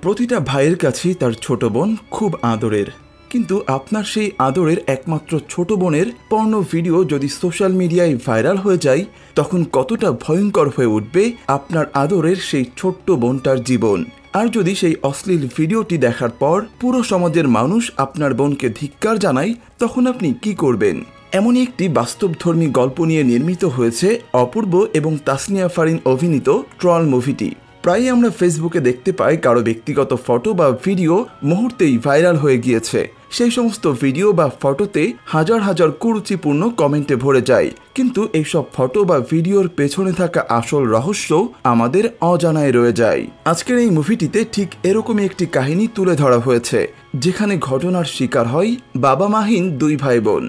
প্রতিটা ভাইয়ের কাছেই তার ছোট বোন খুব আদরের, কিন্তু আপনার সেই আদরের একমাত্র ছোট বোনের পর্ন ভিডিও যদি সোশ্যাল মিডিয়ায় ভাইরাল হয়ে যায়, তখন কতটা ভয়ঙ্কর হয়ে উঠবে আপনার আদরের সেই ছোট্ট বোনটার জীবন। আর যদি সেই অশ্লীল ভিডিওটি দেখার পর পুরো সমাজের মানুষ আপনার বোনকে ধিক্কার জানায়, তখন আপনি কি করবেন? এমনই একটি বাস্তবধর্মী গল্প নিয়ে নির্মিত হয়েছে অপূর্ব এবং তাসনিয়া ফারিন অভিনীত ট্রল মুভিটি। প্রায়ই আমরা ফেসবুকে দেখতে পাই কারো ব্যক্তিগত ফটো বা ভিডিও মুহূর্তেই ভাইরাল হয়ে গিয়েছে। সেই সমস্ত ভিডিও বা ফটোতে হাজার হাজার কুরুচিপূর্ণ কমেন্টে ভরে যায়, কিন্তু এইসব ফটো বা ভিডিওর পেছনে থাকা আসল রহস্য আমাদের অজানায় রয়ে যায়। আজকের এই মুভিটিতে ঠিক এরকমই একটি কাহিনী তুলে ধরা হয়েছে, যেখানে ঘটনার শিকার হয় বাবা মাহীন দুই ভাই বোন।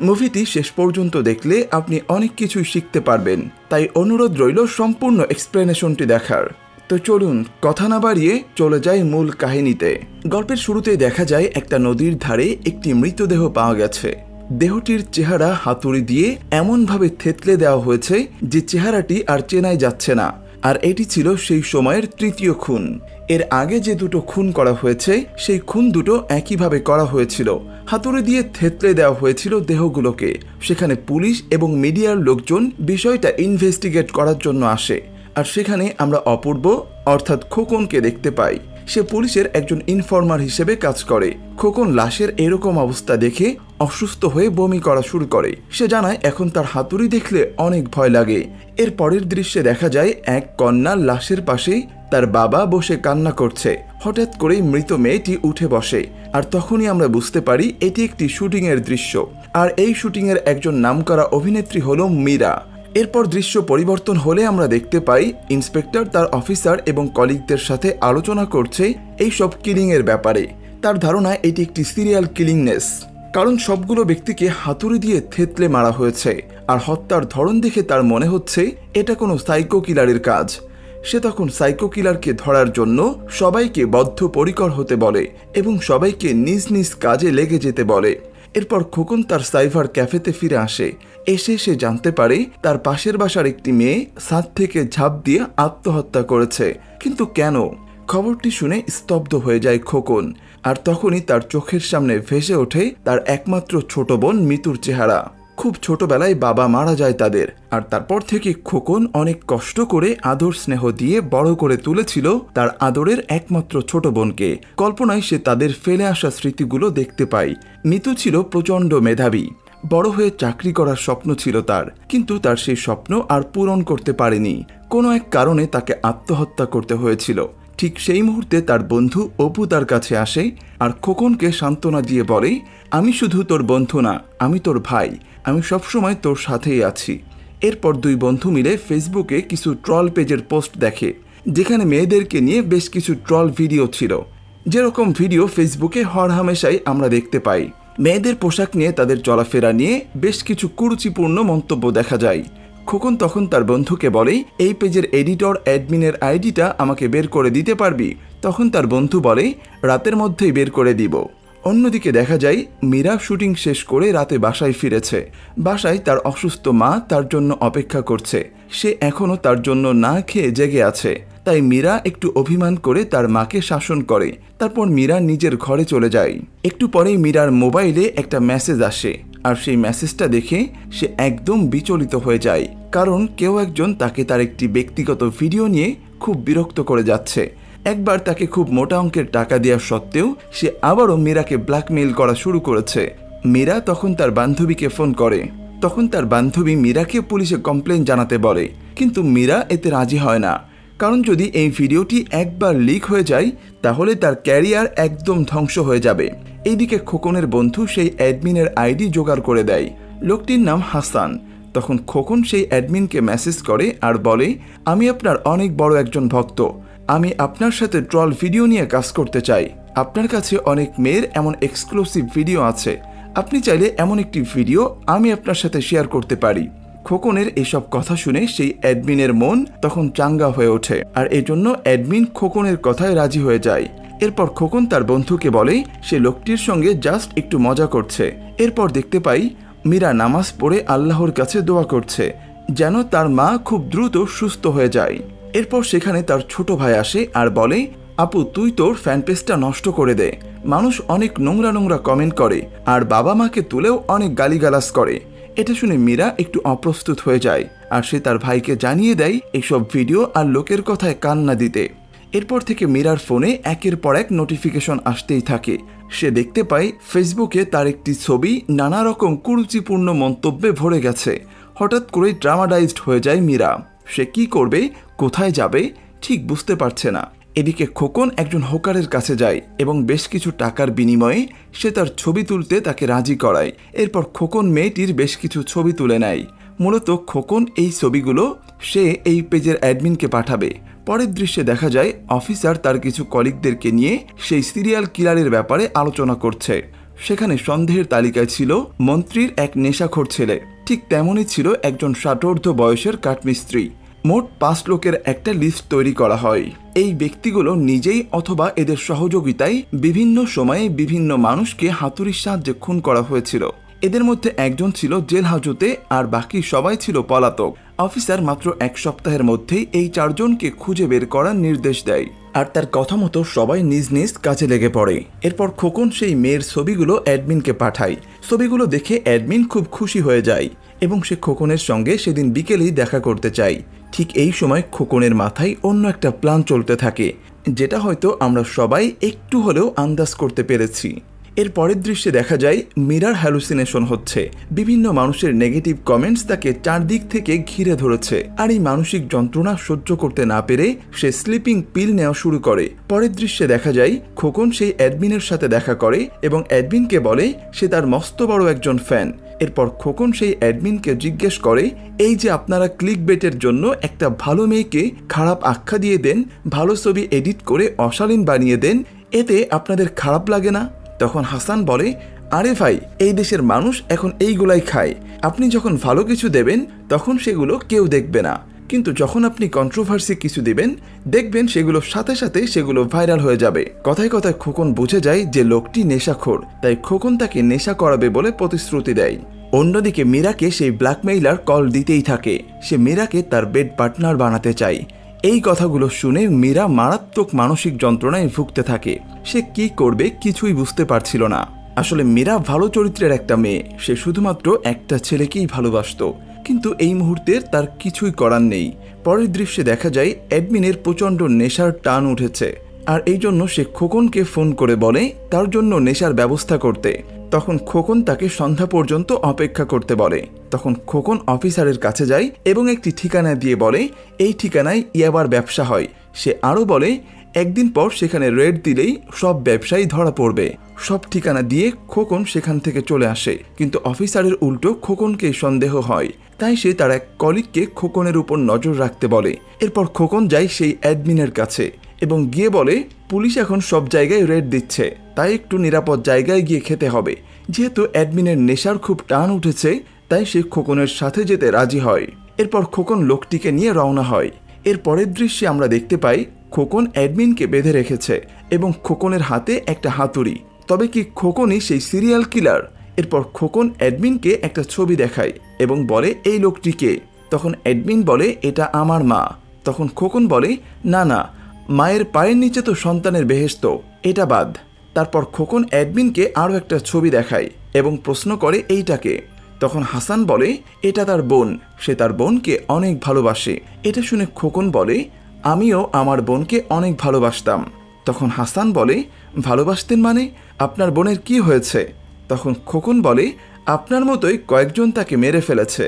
মুভিটি শেষ পর্যন্ত দেখলে আপনি অনেক কিছুই শিখতে পারবেন, তাই অনুরোধ রইল সম্পূর্ণ এক্সপ্লেনেশনটি দেখার। তো চলুন কথা না বাড়িয়ে চলে যায় মূল কাহিনীতে। গল্পের শুরুতেই দেখা যায় একটা নদীর ধারে একটি মৃতদেহ পাওয়া গেছে। দেহটির চেহারা হাতুড়ি দিয়ে এমনভাবে থেতলে দেওয়া হয়েছে যে চেহারাটি আর চেনাই যাচ্ছে না। আর এটি ছিল সেই সময়ের তৃতীয় খুন। এর আগে যে দুটো খুন করা হয়েছে, সেই খুন দুটো একইভাবে করা হয়েছিল। হাতুড়ি দিয়ে থেতলে দেওয়া হয়েছিল দেহগুলোকে। সেখানে পুলিশ এবং মিডিয়ার লোকজন বিষয়টা ইনভেস্টিগেট করার জন্য আসে। আর সেখানে আমরা অপূর্ব অর্থাৎ খোকনকে দেখতে পাই। সে পুলিশের একজন ইনফর্মার হিসেবে কাজ করে। খোকন লাশের এরকম অবস্থা দেখে অসুস্থ হয়ে বমি করা শুরু করে। সে জানায় এখন তার হাতুড়ি দেখলে অনেক ভয় লাগে। এর পরের দৃশ্যে দেখা যায় এক কন্যা লাশের পাশেই তার বাবা বসে কান্না করছে। হঠাৎ করেই মৃত মেয়েটি উঠে বসে, আর তখনই আমরা বুঝতে পারি এটি একটি শুটিং এর দৃশ্য। আর এই শুটিং এর একজন নামকরা অভিনেত্রী হলো মীরা। এরপর দৃশ্য পরিবর্তন হলে আমরা দেখতে পাই ইন্সপেক্টর তার অফিসার এবং কলিগদের সাথে আলোচনা করছে এইসব কিলিং এর ব্যাপারে। তার ধারণা এটি একটি সিরিয়াল কিলিংনেস, কারণ সবগুলো ব্যক্তিকে হাতুড়ি দিয়ে থেতলে মারা হয়েছে। আর হত্যার ধরন দেখে তার মনে হচ্ছে এটা কোনো সাইকো কিলারের কাজ। সে তখন সাইকো কিলারকে ধরার জন্য সবাইকে বদ্ধপরিকর হতে বলে এবং সবাইকে নিজ নিজ কাজে লেগে যেতে বলে। এরপর খোকন তার সাইবার ক্যাফেতে ফিরে আসে। এসে সে জানতে পারে তার পাশের বাসার একটি মেয়ে ছাদ থেকে ঝাঁপ দিয়ে আত্মহত্যা করেছে। কিন্তু কেন? খবরটি শুনে স্তব্ধ হয়ে যায় খোকন। আর তখনই তার চোখের সামনে ভেসে ওঠে তার একমাত্র ছোট বোন মিতুর চেহারা। খুব ছোটবেলায় বাবা মারা যায় তাদের, আর তারপর থেকে খোকন অনেক কষ্ট করে আদর স্নেহ দিয়ে বড় করে তুলেছিল তার আদরের একমাত্র ছোট বোনকে। কল্পনায় সে তাদের ফেলে আসা স্মৃতিগুলো দেখতে পায়। মিতু ছিল প্রচণ্ড মেধাবী, বড় হয়ে চাকরি করার স্বপ্ন ছিল তার, কিন্তু তার সেই স্বপ্ন আর পূরণ করতে পারেনি। কোনো এক কারণে তাকে আত্মহত্যা করতে হয়েছিল। ঠিক সেই মুহূর্তে তার বন্ধু অপু তার কাছে আসে আর খোকনকে সান্ত্বনা দিয়ে বলে, আমি শুধু তোর বন্ধু না, আমি তোর ভাই, আমি সবসময় তোর সাথেই আছি। এরপর দুই বন্ধু মিলে ফেসবুকে কিছু ট্রল পেজের পোস্ট দেখে, যেখানে মেয়েদেরকে নিয়ে বেশ কিছু ট্রল ভিডিও ছিল। যেরকম ভিডিও ফেসবুকে হরহামেশাই আমরা দেখতে পাই। মেয়েদের পোশাক নিয়ে, তাদের চলাফেরা নিয়ে বেশ কিছু কুরুচিপূর্ণ মন্তব্য দেখা যায়। খোকন তখন তার বন্ধুকে বলে, এই পেজের এডিটর অ্যাডমিনের আইডিটা আমাকে বের করে দিতে পারবি? তখন তার বন্ধু বলে, রাতের মধ্যেই বের করে দিব। অন্যদিকে দেখা যায় মীরা শুটিং শেষ করে রাতে বাসায় ফিরেছে। বাসায় তার অসুস্থ মা তার জন্য অপেক্ষা করছে। সে এখনো তার জন্য না খেয়ে জেগে আছে। তাই মীরা একটু অভিমান করে তার মাকে শাসন করে। তারপর মীরা নিজের ঘরে চলে যায়। একটু পরেই মীরার মোবাইলে একটা মেসেজ আসে, আর সেই মেসেজটা দেখে সে একদম বিচলিত হয়ে যায়, কারণ কেউ একজন তাকে তার একটি ব্যক্তিগত ভিডিও নিয়ে খুব বিরক্ত করে যাচ্ছে। একবার তাকে খুব মোটা অঙ্কের টাকা দেওয়া সত্ত্বেও সে আবারও মীরাকে ব্ল্যাকমেইল করা শুরু করেছে। মীরা তখন তার বান্ধবীকে ফোন করে। তখন তার বান্ধবী মীরাকে পুলিশে কমপ্লেন জানাতে বলে, কিন্তু মীরা এতে রাজি হয় না, কারণ যদি এই ভিডিওটি একবার লিক হয়ে যায় তাহলে তার ক্যারিয়ার একদম ধ্বংস হয়ে যাবে। এইদিকে খোকনের বন্ধু সেই অ্যাডমিনের আইডি জোগাড় করে দেয়। লোকটির নাম হাসান। তখন খোকন সেই অ্যাডমিনকে মেসেজ করে আর বলে, আমি আপনার অনেক বড় একজন ভক্ত, আমি আপনার সাথে ট্রল ভিডিও নিয়ে কাজ করতে চাই। আপনার কাছে অনেক মেয়ের এমন এক্সক্লুসিভ ভিডিও আছে, আপনি চাইলে এমন একটি ভিডিও আমি আপনার সাথে শেয়ার করতে পারি। খোকনের এসব কথা শুনে সেই অ্যাডমিনের মন তখন চাঙ্গা হয়ে ওঠে, আর এজন্য অ্যাডমিন খোকনের কথায় রাজি হয়ে যায়। এরপর খোকন তার বন্ধুকে বলে সে লোকটির সঙ্গে জাস্ট একটু মজা করছে। এরপর দেখতে পাই মীরা নামাজ পড়ে আল্লাহর কাছে দোয়া করছে যেন তার মা খুব দ্রুত সুস্থ হয়ে যায়। এরপর সেখানে তার ছোট ভাই আসে আর বলে, আপু তুই তোর ফ্যান পেজটা নষ্ট করে দে, মানুষ অনেক নোংরা নোংরা কমেন্ট করে আর বাবা মাকে তুলেও অনেক গালিগালাজ করে। এটা শুনে মীরা একটু অপ্রস্তুত হয়ে যায় আর সে তার ভাইকে জানিয়ে দেয় এইসব ভিডিও আর লোকের কথায় কান না দিতে। এরপর থেকে মীরার ফোনে একের পর এক নোটিফিকেশন আসতেই থাকে। সে দেখতে পায় ফেসবুকে তার একটি ছবি নানা রকম কুরুচিপূর্ণ মন্তব্যে ভরে গেছে। হঠাৎ করে ড্রামাডাইজড হয়ে যায় মীরা। সে কি করবে, কোথায় যাবে ঠিক বুঝতে পারছে না। এদিকে খোকন একজন হোকারের কাছে যায় এবং বেশ কিছু টাকার বিনিময়ে সে তার ছবি তুলতে তাকে রাজি করায়। এরপর খোকন মেয়েটির বেশ কিছু ছবি তুলে নেয়। মূলত খোকন এই ছবিগুলো সে এই পেজের অ্যাডমিনকে পাঠাবে। পরের দৃশ্যে দেখা যায় অফিসার তার কিছু কলিগদেরকে নিয়ে সেই সিরিয়াল কিলারের ব্যাপারে আলোচনা করছে। সেখানে সন্দেহের তালিকায় ছিল মন্ত্রীর এক নেশাখোর ছেলে, ঠিক তেমনই ছিল একজন ষাটোর্ধ্ব বয়সের কাঠমিস্ত্রি। মোট 5 লোকের একটা লিস্ট তৈরি করা হয়। এই ব্যক্তিগুলো নিজেই অথবা এদের সহযোগিতায় বিভিন্ন সময়ে বিভিন্ন মানুষকে হাতুড়ির সাহায্যে খুন করা হয়েছিল। এদের মধ্যে একজন ছিল জেল হাজতে আর বাকি সবাই ছিল পলাতক। অফিসার মাত্র 1 সপ্তাহের মধ্যেই এই 4 জনকে খুঁজে বের করার নির্দেশ দেয় আর তার কথা মতো সবাই নিজ নিজ কাজে লেগে পড়ে। এরপর খোকন সেই মেয়ের ছবিগুলো অ্যাডমিনকে পাঠায়। ছবিগুলো দেখে অ্যাডমিন খুব খুশি হয়ে যায় এবং সে খোকনের সঙ্গে সেদিন বিকেলেই দেখা করতে চায়। ঠিক এই সময় খোকনের মাথায় অন্য একটা প্ল্যান চলতে থাকে, যেটা হয়তো আমরা সবাই একটু হলেও আন্দাজ করতে পেরেছি। এর পরের দৃশ্যে দেখা যায় মীরার হ্যালুসিনেশন হচ্ছে। বিভিন্ন মানুষের নেগেটিভ কমেন্টস তাকে চারদিক থেকে ঘিরে ধরেছে আর এই মানসিক যন্ত্রণা সহ্য করতে না পেরে সে স্লিপিং পিল নেওয়া শুরু করে। পরের দৃশ্যে দেখা যায় খোকন সেই অ্যাডমিনের সাথে দেখা করে এবং অ্যাডমিনকে বলে সে তার মস্ত বড় একজন ফ্যান। এরপর খোকন সেই অ্যাডমিনকে জিজ্ঞেস করে, এই যে আপনারা ক্লিক বেটের জন্য একটা ভালো মেয়েকে খারাপ আখ্যা দিয়ে দেন, ভালো ছবি এডিট করে অশালীন বানিয়ে দেন, এতে আপনাদের খারাপ লাগে না? তখন হাসান বলে, আরে ভাই, এই দেশের মানুষ এখন এইগুলাই খায়। আপনি যখন ভালো কিছু দেবেন তখন সেগুলো কেউ দেখবে না, কিন্তু যখন আপনি কন্ট্রোভার্সি কিছু দিবেন দেখবেন সেগুলোর সাথে সাথে সেগুলো ভাইরাল হয়ে যাবে। কথায় কথায় খোকন বুঝে যায় যে লোকটি নেশাখোর, তাই খোকন তাকে নেশা করাবে বলে প্রতিশ্রুতি দেয়। অন্যদিকে মীরাকে সেই ব্ল্যাকমেইলার কল দিতেই থাকে। সে মীরাকে তার বেড পার্টনার বানাতে চায়। এই কথাগুলো শুনে মীরা মারাত্মক মানসিক যন্ত্রণায় ভুগতে থাকে। সে কি করবে কিছুই বুঝতে পারছিল না। আসলে মীরা ভালো চরিত্রের একটা মেয়ে, সে শুধুমাত্র একটা ছেলেকেই ভালোবাসতো, কিন্তু এই মুহূর্তে তার কিছুই করার নেই। পরের দৃশ্যে দেখা যায় অ্যাডমিনের প্রচণ্ড নেশার টান উঠেছে আর এই জন্য সে খোকনকে ফোন করে বলে তার জন্য নেশার ব্যবস্থা করতে। তখন খোকন তাকে সন্ধ্যা পর্যন্ত অপেক্ষা করতে বলে। তখন খোকন অফিসারের কাছে যায় এবং একটি ঠিকানা দিয়ে বলে এই ঠিকানায় ইয়াবার ব্যবসা হয়। সে আরও বলে একদিন পর সেখানে রেড দিলেই সব ব্যবসায়ী ধরা পড়বে। সব ঠিকানা দিয়ে খোকন সেখান থেকে চলে আসে, কিন্তু অফিসারের উল্টো খোকনকে সন্দেহ হয়, তাই সে তার এক কলিগকে খোকনের উপর নজর রাখতে বলে। এরপর খোকন যায় সেই অ্যাডমিনের কাছে এবং গিয়ে বলে পুলিশ এখন সব জায়গায় রেড দিচ্ছে, তাই একটু নিরাপদ জায়গায় গিয়ে খেতে হবে। যেহেতু অ্যাডমিনের নেশার খুব টান উঠেছে তাই সে খোকনের সাথে যেতে রাজি হয়। এরপর খোকন লোকটিকে নিয়ে রওনা হয়। এর পরের দৃশ্যে আমরা দেখতে পাই খোকন অ্যাডমিনকে বেঁধে রেখেছে এবং খোকনের হাতে একটা হাতুড়ি। তবে কি খোকনই সেই সিরিয়াল কিলার? এরপর খোকন অ্যাডমিনকে একটা ছবি দেখায় এবং বলে এই লোকটিকে। তখন অ্যাডমিন বলে এটা আমার মা। তখন খোকন বলে না না, মায়ের পায়ের নিচে তো সন্তানের বেহেশত, এটা বাদ। তারপর খোকন অ্যাডমিনকে আরও একটা ছবি দেখায় এবং প্রশ্ন করে এইটাকে। তখন হাসান বলে এটা তার বোন, সে তার বোনকে অনেক ভালোবাসে। এটা শুনে খোকন বলে আমিও আমার বোনকে অনেক ভালোবাসতাম। তখন হাসান বলে ভালোবাসতেন মানে? আপনার বোনের কি হয়েছে? তখন খোকন বলে আপনার মতোই কয়েকজন তাকে মেরে ফেলেছে,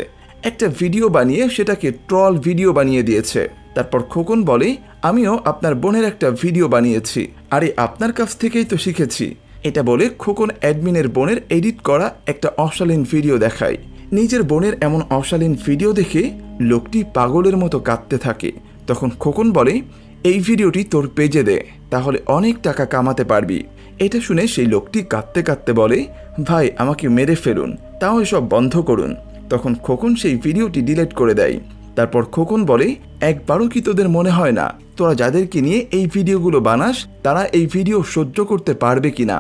একটা ভিডিও বানিয়ে সেটাকে ট্রল ভিডিও বানিয়ে দিয়েছে। তারপর খোকন বলে আমিও আপনার বোনের একটা ভিডিও বানিয়েছি, আরে আপনার কাছ থেকেই তো শিখেছি। এটা বলে খোকন অ্যাডমিনের বোনের এডিট করা একটা অশালীন ভিডিও দেখায়। নিজের বোনের এমন অশালীন ভিডিও দেখে লোকটি পাগলের মতো কাঁদতে থাকে। তখন খোকন বলে এই ভিডিওটি তোর পেজে দে, তাহলে অনেক টাকা কামাতে পারবি। এটা শুনে সেই লোকটি কাঁদতে কাঁদতে বলে ভাই আমাকে মেরে ফেলুন, তাও এসব বন্ধ করুন। তখন খোকন সেই ভিডিওটি ডিলিট করে দেয়। তারপর খোকন বলে একবারও কি তোদের মনে হয় না তোরা যাদেরকে নিয়ে এই ভিডিওগুলো বানাস তারা এই ভিডিও সহ্য করতে পারবে কিনা?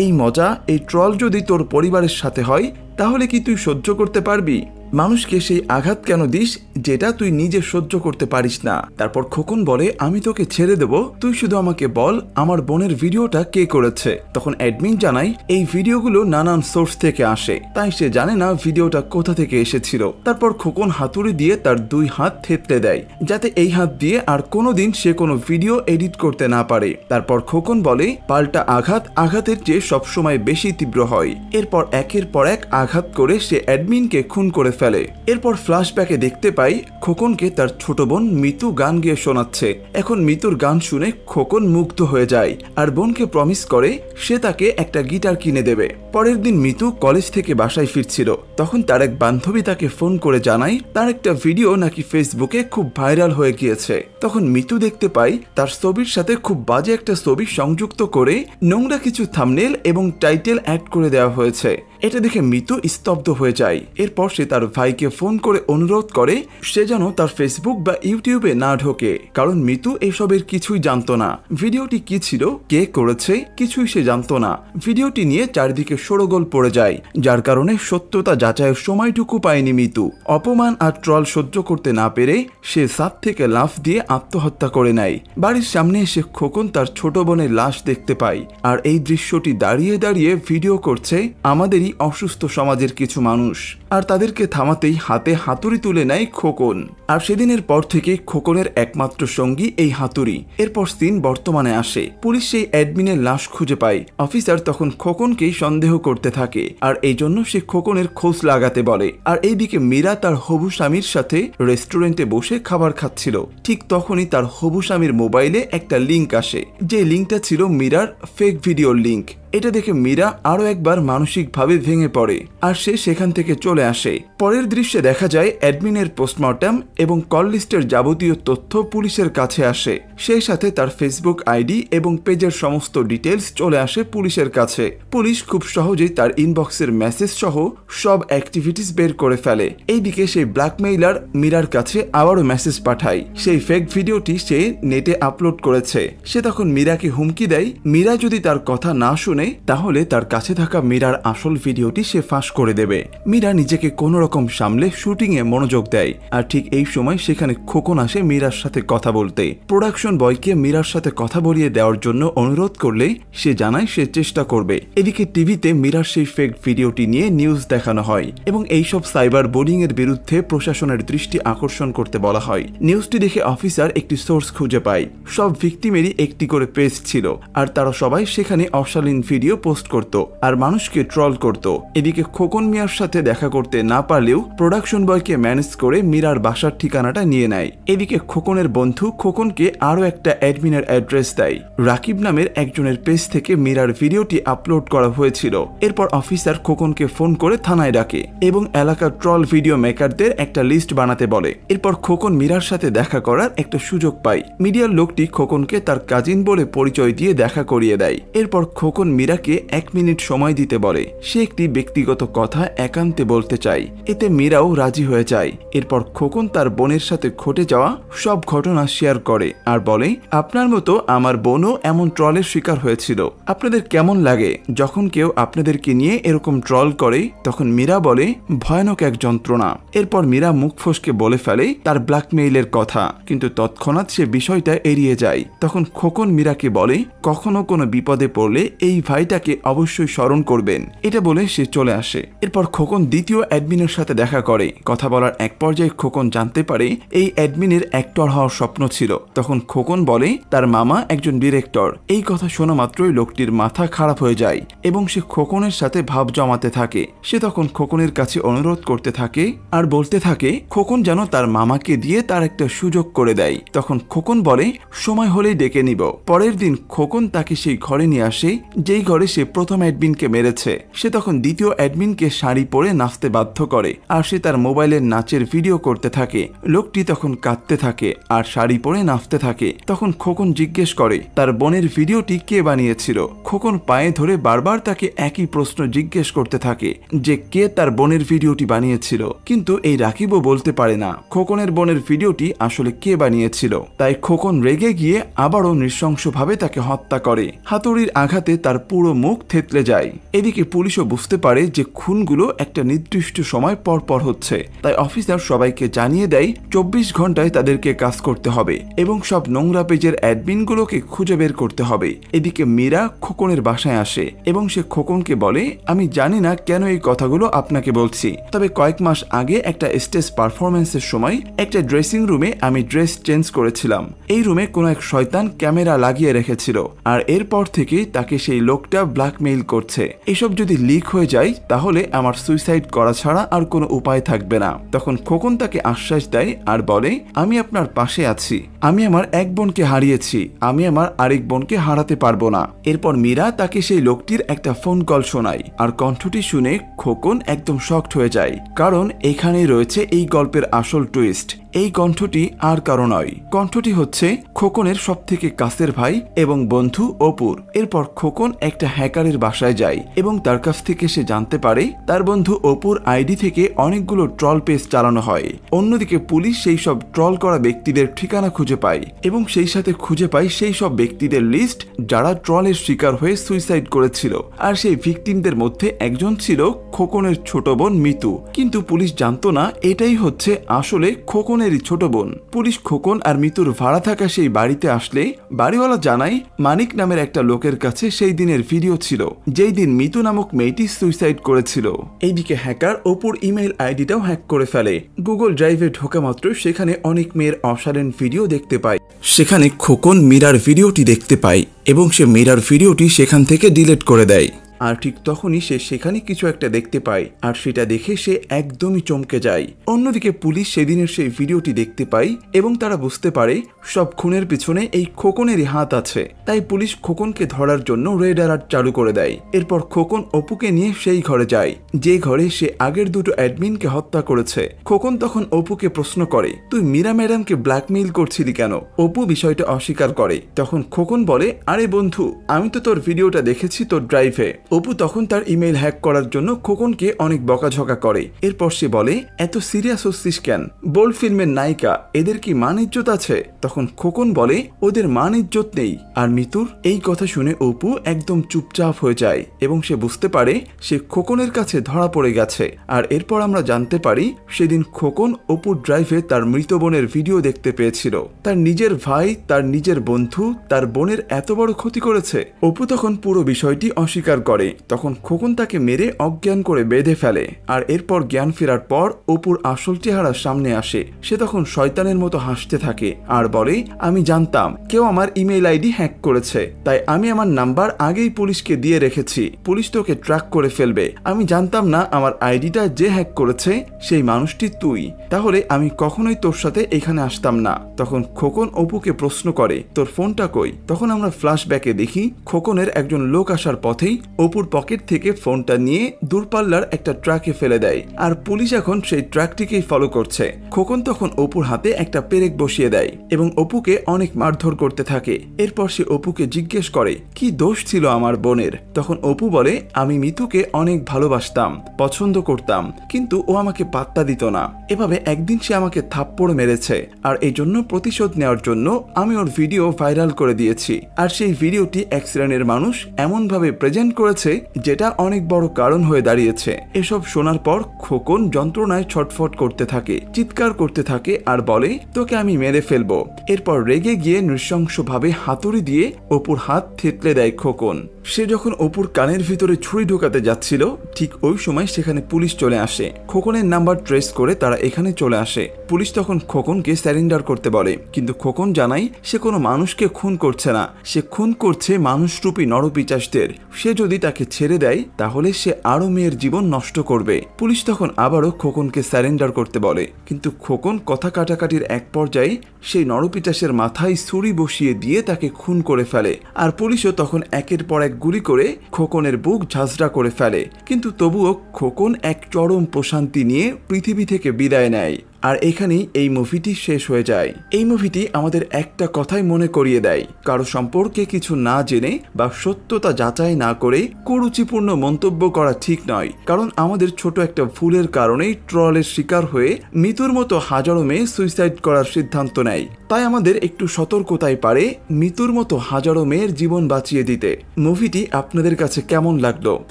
এই মজা, এই ট্রল যদি তোর পরিবারের সাথে হয় তাহলে কি তুই সহ্য করতে পারবি? মানুষকে সেই আঘাত কেন দিস যেটা তুই নিজে সহ্য করতে পারিস না। তারপর খোকন বলে, আমি তোকে ছেড়ে দেব, তুই শুধু আমাকে বল আমার বোনের ভিডিওটা কে করেছে। তখন অ্যাডমিন জানায় এই ভিডিওগুলো নানান সোর্স থেকে আসে, তাই সে জানে না ভিডিওটা কোথা থেকে এসেছিল। তারপর খোকন হাতুড়ি দিয়ে তার 2 হাত থেতলে দেয় যাতে এই হাত দিয়ে আর কোনোদিন সে কোনো ভিডিও এডিট করতে না পারে। তারপর খোকন বলে, পাল্টা আঘাত আঘাতের চেয়ে সবসময় বেশি তীব্র হয়। এরপর একের পর এক আঘাত করে সে অ্যাডমিনকে খুন করে ফেলে। এরপর ফ্ল্যাশব্যাকে দেখতে পাই খোকনকে তার ছোট বোন মিতু গান গেয়ে শোনাচ্ছে। এখন মিতুর গান শুনে খোকন মুগ্ধ হয়ে যায় আর বোনকে প্রমিস করে সে তাকে একটা গিটার কিনে দেবে। পরের দিন মিতু কলেজ থেকে বাসায় ফিরছিল, তখন তার এক বান্ধবী তাকে ফোন করে জানায় তার একটা ভিডিও নাকি ফেসবুকে খুব ভাইরাল হয়ে গিয়েছে। তখন মিতু দেখতে পাই তার ছবির সাথে খুব বাজে একটা ছবি সংযুক্ত করে নোংরা কিছু থাম্বনেল এবং টাইটেল অ্যাড করে দেওয়া হয়েছে। এটা দেখে মিতু স্তব্ধ হয়ে যায়। এরপর সে তার ভাইকে ফোন করে অনুরোধ করে সে যেন তার ফেসবুক বা ইউটিউবে না ঢোকে, কারণ মিতু এসবের কিছুই জানতো না। ভিডিওটি কি ছিল, কে করেছে, কিছুই সে জানতো না। ভিডিওটি নিয়ে চারিদিকে শোরগোল পড়ে যায়, যার কারণে সত্যতা যাচাইয়ের সময়টুকু পায়নি মিতু। অপমান আর ট্রল সহ্য করতে না পেরে সে ছাদ থেকে লাফ দিয়ে আত্মহত্যা করে নেয়। বাড়ির সামনে এসে খোকন তার ছোট বোনের লাশ দেখতে পায়, আর এই দৃশ্যটি দাঁড়িয়ে দাঁড়িয়ে ভিডিও করছে আমাদেরই অসুস্থ সমাজের কিছু মানুষ, আর তাদেরকে থামাতেই হাতে হাতুড়ি তুলে নেয় খোকন। আর সেদিনের পর থেকে খোকনের একমাত্র সঙ্গী এই হাতুড়ি। এরপর সিন বর্তমানে আসে। পুলিশ সেই অ্যাডমিনের লাশ খুঁজে পায়। অফিসার তখন খোকনকেই সন্দেহ করতে থাকে, আর এই জন্য সে খোকনের খোঁজ লাগাতে বলে। আর এইদিকে মীরা তার হবু স্বামীর সাথে রেস্টুরেন্টে বসে খাবার খাচ্ছিল। ঠিক তখনই তার হবু স্বামীর মোবাইলে একটা লিঙ্ক আসে, যে লিঙ্কটা ছিল মীরার ফেক ভিডিওর লিঙ্ক। এটা দেখে মীরা আরো একবার মানসিকভাবে ভেঙে পড়ে আর সে সেখান থেকে চলে আসে। পরের দৃশ্যে দেখা যায় অ্যাডমিনের পোস্টমর্টম এবং কল লিস্টের যাবতীয় তথ্য পুলিশের কাছে আসে। সেই সাথে তার ফেসবুক আইডি এবং পেজের সমস্ত ডিটেলস চলে আসে পুলিশের কাছে। পুলিশ খুব সহজেই তার ইনবক্সের মেসেজ সহ সব অ্যাক্টিভিটিস বের করে ফেলে। এইদিকে সেই ব্ল্যাকমেইলার মীরার কাছে আবারও মেসেজ পাঠায় সেই ফেক ভিডিওটি সে নেটে আপলোড করেছে। সে তখন মীরাকে হুমকি দেয় মীরা যদি তার কথা না শুনে তাহলে তার কাছে থাকা মীরার আসল ভিডিওটি সে ফাঁস করে দেবে। মীরা নিজেকে কোন রকম সামলে শুটিং এ মনোযোগ দেয়। আর ঠিক এই সময় সেখানে খোকন আসে মীরার সাথে কথা বলতে। প্রোডাকশন বয়কে মীরার সাথে কথা বলিয়ে দেওয়ার জন্য অনুরোধ করলে সে জানায় সে চেষ্টা করবে। এদিকে টিভিতে মীরার সেই ফেক ভিডিওটি নিয়ে নিউজ দেখানো হয় এবং এইসব সাইবার বুলিং এর বিরুদ্ধে প্রশাসনের দৃষ্টি আকর্ষণ করতে বলা হয়। নিউজটি দেখে অফিসার একটি সোর্স খুঁজে পায়। সব ভিকটিমেরই একটি করে পেজ ছিল, আর তারা সবাই সেখানে অশালীন ভিডিও পোস্ট করত আর মানুষকে ট্রল করত। এদিকে খোকন মিয়ার সাথে দেখা করতে না পারলেও প্রোডাকশন বয়কে ম্যানেজ করে মীরার বাসার ঠিকানাটা নিয়ে নেয়। এদিকে খোকনের বন্ধু খোকনকে আরো একটা অ্যাডমিনের অ্যাড্রেস দেয়। রাকিব নামের একজনের পেজ থেকে মীরার ভিডিওটি আপলোড করা হয়েছিল। এরপর অফিসার খোকনকে ফোন করে থানায় ডাকে এবং এলাকার ট্রল ভিডিও মেকারদের একটা লিস্ট বানাতে বলে। এরপর খোকন মীরার সাথে দেখা করার একটা সুযোগ পায়। মিডিয়ার লোকটি খোকনকে তার কাজিন বলে পরিচয় দিয়ে দেখা করিয়ে দেয়। এরপর খোকন মীরাকে 1 মিনিট সময় দিতে বলে। সে একটি ব্যক্তিগত কথা একান্তে বলতে চায়। এতে মীরাও রাজি হয়ে যায়। এরপর খোকন তার বোনের সাথে ঘটে যাওয়া সব ঘটনা শেয়ার করে আর বলে, আপনার মতো আমার বোনও এমন ট্রলের শিকার হয়েছিল। আপনাদের কেমন লাগে যখন কেউ আপনাদেরকে নিয়ে এরকম ট্রল করে? তখন মীরা বলে, ভয়ানক এক যন্ত্রণা। এরপর মীরা মুখ ফসকে বলে ফেলে তার ব্ল্যাকমেইলের কথা, কিন্তু তৎক্ষণাৎ সে বিষয়টা এড়িয়ে যায়। তখন খোকন মীরাকে বলে, কখনো কোনো বিপদে পড়লে এই ভাইটাকে অবশ্যই স্মরণ করবেন। এটা বলে সে চলে আসে। এরপর খোকন দ্বিতীয় অ্যাডমিনের সাথে দেখা করে। কথা বলার এক পর্যায়ে খোকন জানতে পারে এই অ্যাডমিনের অ্যাক্টর হওয়ার স্বপ্ন ছিল। তখন খোকন বলে তার মামা একজন ডিরেক্টর। এই কথা শোনা মাত্রই লোকটির মাথা খারাপ হয়ে যায় এবং সে খোকনের সাথে ভাব জমাতে থাকে। সে তখন খোকনের কাছে অনুরোধ করতে থাকে আর বলতে থাকে খোকন যেন তার মামাকে দিয়ে তার একটা সুযোগ করে দেয়। তখন খোকন বলে সময় হলেই ডেকে নিব। পরের দিন খোকন তাকে সেই ঘরে নিয়ে আসে যেই ঘরে সে প্রথম অ্যাডমিনকে মেরেছে। সে তখন দ্বিতীয় অ্যাডমিনকে শাড়ি পরে নাচতে বাধ্য করে আর সে তার মোবাইলের নাচের ভিডিও করতে থাকে। লোকটি তখন কাঁদতে থাকে আর শাড়ি পরে নাচতে থাকে। তখন খোকন জিজ্ঞেস করে তার বোনের ভিডিওটি কে বানিয়েছিল। খোকন পায়ে ধরে বারবার তাকে একই প্রশ্ন জিজ্ঞেস করতে থাকে যে কে তার বোনের ভিডিওটি বানিয়েছিল। কিন্তু এই রাকিবও বলতে পারে না খোকনের বোনের ভিডিওটি আসলে কে বানিয়েছিল। তাই খোকন রেগে গিয়ে আবারও নৃশংসভাবে তাকে হত্যা করে। হাতুড়ির আঘাতে তার পুরো মুখ থেতলে যায়। এদিকে পুলিশও বুঝতে পারে যে খুনগুলো একটা নির্দিষ্ট সময় পর পর হচ্ছে। তাই অফিসার সবাইকে জানিয়ে দেয় 24 ঘন্টায় তাদেরকে কাজ করতে হবে এবং সব নোংরা পেজের অ্যাডমিনগুলোকে খুঁজে বের করতে হবে। এদিকে মীরা খোকনের বাসায় আসে এবং সে খোকনকে বলে, আমি জানি না কেন এই কথাগুলো আপনাকে বলছি, তবে কয়েক মাস আগে একটা স্টেজ পারফরমেন্সের সময় একটা ড্রেসিং রুমে আমি ড্রেস চেঞ্জ করেছিলাম। এই রুমে কোনো এক শয়তান ক্যামেরা লাগিয়ে রেখেছিল আর এরপর থেকেই তাকে সেই লোকটা ব্ল্যাকমেইল করছে। এসব যদি লিক হয়ে যায় তাহলে আমার সুইসাইড করা ছাড়া আর কোনো উপায় থাকবে না। তখন খোকন তাকে আশ্বাস দেয় আর বলে, আমি আপনার পাশে আছি। আমি আমার এক বোনকে হারিয়েছি, আমি আমার আরেক বোনকে হারাতে পারবো না। এরপর মীরা তাকে সেই লোকটির একটা ফোন কল শোনায় আর কণ্ঠটি শুনে খোকন একদম শকড হয়ে যায়, কারণ এখানেই রয়েছে এই গল্পের আসল টুইস্ট। এই কণ্ঠটি আর কারো নয়, কণ্ঠটি হচ্ছে খোকনের সব থেকে কাছের ভাই এবং বন্ধু অপুর। এরপর খোকন একটা হ্যাকারের বাসায় যায় এবং তার কাছ থেকে সে জানতে পারে তার বন্ধু অপুর আইডি থেকে অনেকগুলো ট্রল পেজ চালানো হয়। অন্যদিকে পুলিশ সেই সব ট্রল করা ব্যক্তিদের ঠিকানা খুঁজে পায় এবং সেই সাথে খুঁজে পায় সেই সব ব্যক্তিদের লিস্ট যারা ট্রলের শিকার হয়ে সুইসাইড করেছিল। আর সেই ভিকটিমদের মধ্যে একজন ছিল খোকনের ছোট বোন মিতু। কিন্তু পুলিশ জানতো না এটাই হচ্ছে আসলে খোকনের ছোট বোন। পুলিশ খোকন আর মিতুর ভাড়া থাকা সেই বাড়িতে আসলে বাড়িওয়ালা জানায় মানিক নামের একটা লোকের কাছে সেই দিনের ভিডিও ছিল যেই দিন মিতু নামক মেয়েটি সুইসাইড করেছিল। এইদিকে হ্যাকার অপুর ইমেইল আইডিটাও হ্যাক করে ফেলে। গুগল ড্রাইভে ঢোকা মাত্র সেখানে অনেক মেয়ের অশালীন ভিডিও দেখতে পায়। সেখানে খোকন মীরার ভিডিওটি দেখতে পায় এবং সে মীরার ভিডিওটি সেখান থেকে ডিলিট করে দেয়। আর ঠিক তখনই সে সেখানে কিছু একটা দেখতে পায় আর সেটা দেখে সে একদমই চমকে যায়। অন্যদিকে পুলিশ সেদিনের সেই ভিডিওটি দেখতে পায় এবং তারা বুঝতে পারে সব খুনের পিছনে এই খোকনেরই হাত আছে। তাই পুলিশ খোকনকে ধরার জন্য রেড অ্যালার্ট চালু করে দেয়। এরপর খোকন অপুকে নিয়ে সেই ঘরে যায় যে ঘরে সে আগের দুটো অ্যাডমিনকে হত্যা করেছে। খোকন তখন অপুকে প্রশ্ন করে, তুই মীরা ম্যাডামকে ব্ল্যাকমেইল করছিলি কেন? অপু বিষয়টা অস্বীকার করে। তখন খোকন বলে, আরে বন্ধু, আমি তো তোর ভিডিওটা দেখেছি তোর ড্রাইভে। অপু তখন তার ইমেল হ্যাক করার জন্য খোকনকে অনেক বকাঝকা করে। এরপর সে বলে, এত সিরিয়াস হচ্ছিস কেন? বোল্ড ফিল্মের নায়িকা, এদের কি মান ইজ্জত আছে? তখন খোকন বলে, ওদের মান ইজ্জত নেই। আর মিতুর এই কথা শুনে অপু একদম চুপচাপ হয়ে যায় এবং সে বুঝতে পারে সে খোকনের কাছে ধরা পড়ে গেছে। আর এরপর আমরা জানতে পারি সেদিন খোকন অপুর ড্রাইভে তার মৃত বোনের ভিডিও দেখতে পেয়েছিল। তার নিজের ভাই, তার নিজের বন্ধু তার বোনের এত বড় ক্ষতি করেছে। অপু তখন পুরো বিষয়টি অস্বীকার করে। তখন খোকন তাকে মেরে অজ্ঞান করে বেঁধে ফেলে। আর এরপর জ্ঞান ফেরার পর অপুর আসল চেহারা সামনে আসে। সে তখন শয়তানের মতো হাসতে থাকে আর বলে, আমি জানতাম কেউ আমার ইমেইল আইডি হ্যাক করেছে, তাই আমি আমার নাম্বার আগেই পুলিশকে দিয়ে রেখেছি। পুলিশ তোকে ট্র্যাক করে ফেলবে। আমি জানতাম না আমার আইডিটা যে হ্যাক করেছে সেই মানুষটি তুই, তাহলে আমি কখনোই তোর সাথে এখানে আসতাম না। তখন খোকন অপুকে প্রশ্ন করে, তোর ফোনটা কই? তখন আমরা ফ্ল্যাশব্যাকে দেখি খোকনের একজন লোক আসার পথেই অপুর পকেট থেকে ফোনটা নিয়ে দূরপাল্লার একটা ট্রাকে ফেলে দেয়। আর পুলিশ এখন সেই ট্রাকটিকেই ফলো করছে। খোকন তখন অপুর হাতে একটা পেরেক বসিয়ে দেয় এবং অপুকে অনেক মারধর করতে থাকে। এরপর সে অপুকে জিজ্ঞেস করে, কি দোষ ছিল আমার বোনের? তখন অপু বলে, আমি মিতুকে অনেক ভালোবাসতাম, পছন্দ করতাম, কিন্তু ও আমাকে পাত্তা দিত না। এভাবে একদিন সে আমাকে থাপ্পড় মেরেছে আর এই জন্য প্রতিশোধ নেওয়ার জন্য আমি ওর ভিডিও ভাইরাল করে দিয়েছি। আর সেই ভিডিওটি এক শ্রেণীর মানুষ এমন ভাবে প্রেজেন্ট করেছে যেটা অনেক বড় কারণ হয়ে দাঁড়িয়েছে। এসব শোনার পর খোকন যন্ত্রণায় ছটফট করতে থাকে, চিৎকার করতে থাকে আর বলে, তোকে আমি মেরে ফেলবো। এরপর রেগে গিয়ে নৃশংসভাবে হাতুড়ি দিয়ে অপুর হাত থেতলে দেয় খোকন। সে যখন অপুর কানের ভিতরে ছুরি ঢোকাতে যাচ্ছিল ঠিক ওই সময় সেখানে পুলিশ চলে আসে। খোকনের নাম্বার ট্রেস করে তারা এখানে চলে আসে। পুলিশ তখন খোকনকে স্যারেন্ডার করতে বলে, কিন্তু খোকন জানায় সে কোনো মানুষকে খুন করছে না, সে খুন করছে মানুষরূপী নরপিচাসদের। সে যদি তাকে ছেড়ে দেয় তাহলে সে আরো মেয়ের জীবন নষ্ট করবে। পুলিশ তখন আবারও খোকনকে স্যারেন্ডার করতে বলে, কিন্তু খোকন কথা কাটাকাটির এক পর্যায়ে সেই নরপিচাসের মাথায় ছুরি বসিয়ে দিয়ে তাকে খুন করে ফেলে। আর পুলিশও তখন একের পর এক গুলি করে খোকনের বুক ঝাঁঝরা করে ফেলে। কিন্তু তবুও খোকন এক চরম প্রশান্তি নিয়ে পৃথিবী থেকে বিদায় নেয়। আর এখানেই এই মুভিটি শেষ হয়ে যায়। এই মুভিটি আমাদের একটা কথাই মনে করিয়ে দেয়, কারো সম্পর্কে কিছু না জেনে বা সত্যতা যাচাই না করে কুরুচিপূর্ণ মন্তব্য করা ঠিক নয়। কারণ আমাদের ছোট একটা ভুলের কারণেই ট্রলের শিকার হয়ে মিতুর মতো হাজারো মেয়ে সুইসাইড করার সিদ্ধান্ত নেয়। তাই আমাদের একটু সতর্কতায় পারে মিতুর মতো হাজারো মেয়ের জীবন বাঁচিয়ে দিতে। মুভিটি আপনাদের কাছে কেমন লাগলো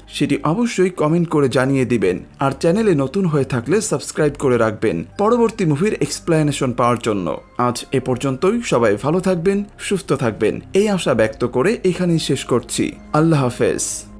সেটি অবশ্যই কমেন্ট করে জানিয়ে দিবেন। আর চ্যানেলে নতুন হয়ে থাকলে সাবস্ক্রাইব করে রাখবেন পরবর্তী মুভির এক্সপ্লেনেশন পাওয়ার জন্য। আজ এ পর্যন্তই। সবাই ভালো থাকবেন, সুস্থ থাকবেন এই আশা ব্যক্ত করে এখানেই শেষ করছি। আল্লাহ হাফেজ।